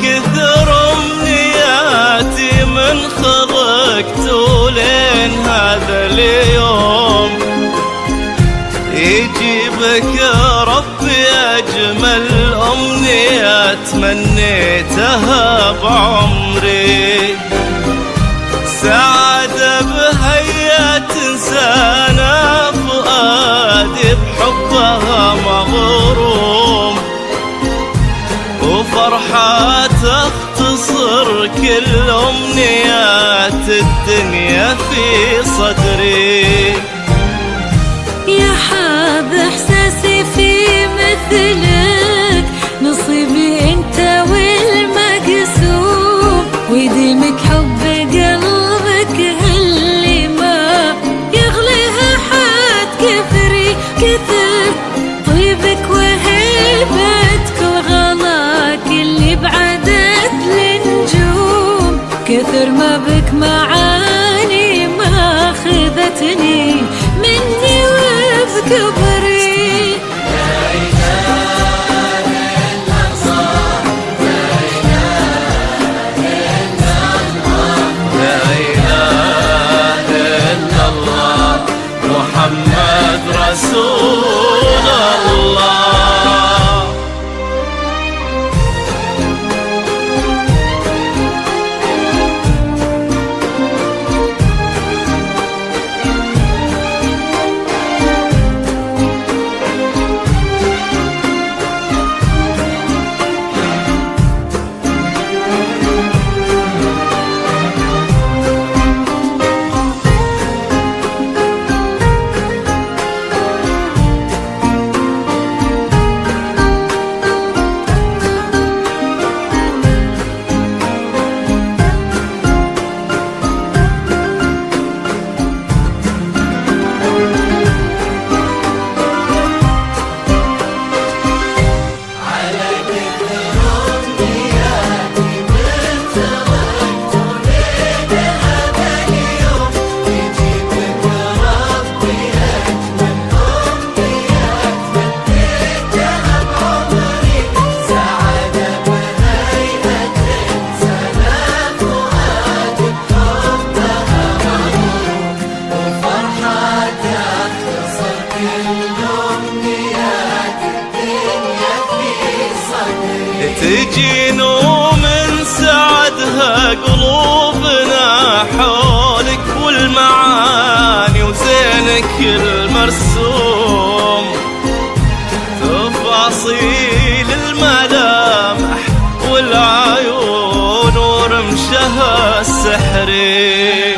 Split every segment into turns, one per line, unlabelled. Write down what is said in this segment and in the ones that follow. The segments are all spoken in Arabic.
كثر امنياتي من خلقت ولين هذا اليوم يجيبك يا ربي اجمل امنية تمنيتها بعمري، سعادة بهيا تنسانا فؤادي بحبها مغروم، وفرحة تختصر كل أمنيات الدنيا في صدري.
يا حاب إحساسي في مثلك، نصيبي أنت والمقسوم، ويديمك حب قلبك اللي ما يغليها حد كثري كثر، طيبك وهيبتك وغلاك اللي بعدد النجوم، كثر ما بك معاني ما خذتني مني وبكبري.
محمد رسول الله. تجي نوم من سعدها قلوبنا حولك والمعاني وزينك المرسوم، تفاصيل جميل الملامح والعيون ورمشها السحري،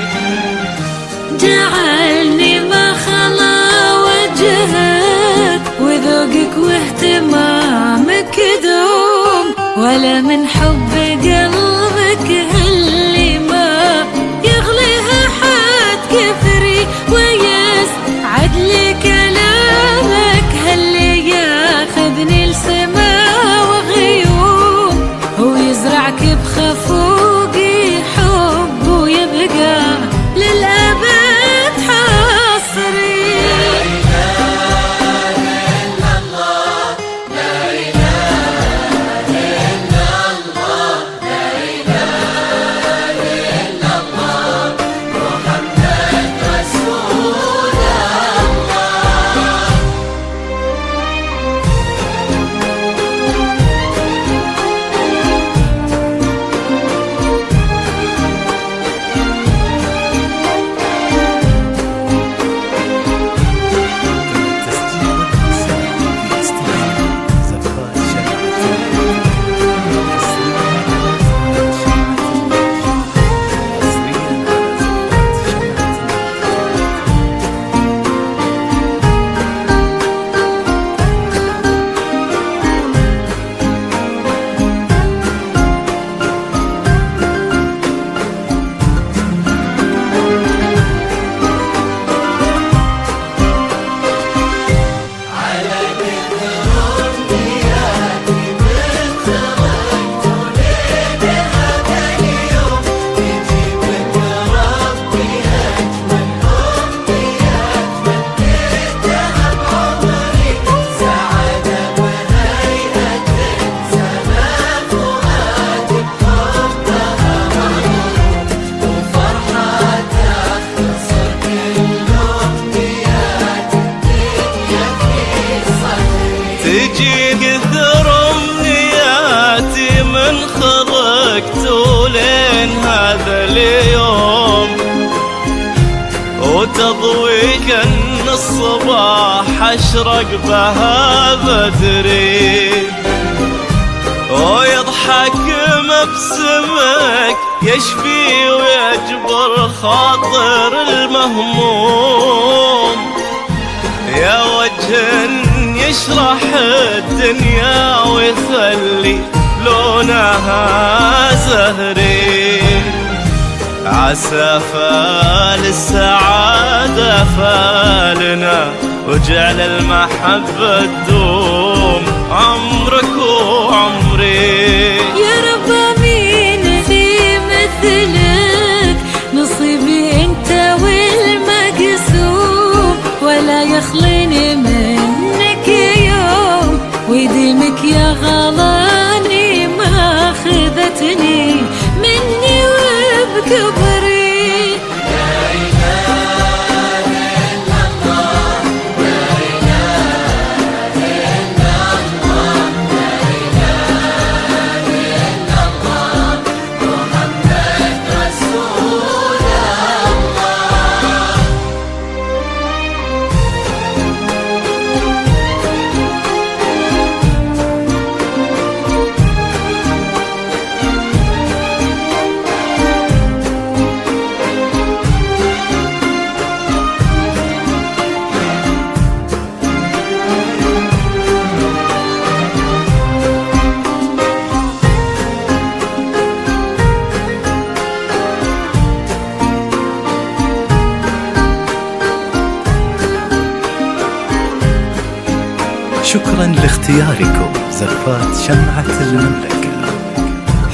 جعلني ما خلا وجهك وذوقك واهتمامك دوم، ولا من حب قلبك اللي ما يغليها حد كفري، ويسعد لي كلامك هاللي ياخذني لسما وغيوم، هو يزرعك بخفوقي حب ويبقى للأبد حصري.
تجي كثر امنياتي من خلقت لين هذا اليوم، وتضوي كأن الصباح اشرق بها بدري، ويضحك مبسمك يشفي ويجبر خاطر المهموم، يا وجه يشرح الدنيا ويخلي لونها زهري، عسى فال السعادة فالنا وجعل المحبة تدوم عمرك وعمري.
يا رب مين في مثلك، نصيبي انت والمقسوم، ولا يخليني منك يوم، ويديمك يا غلاني ما خذتني مني وبكبري.
شكرا لاختياركم زفات شمعة المملكة،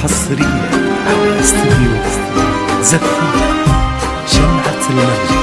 حصريا على استديو زفات شمعة المملكة.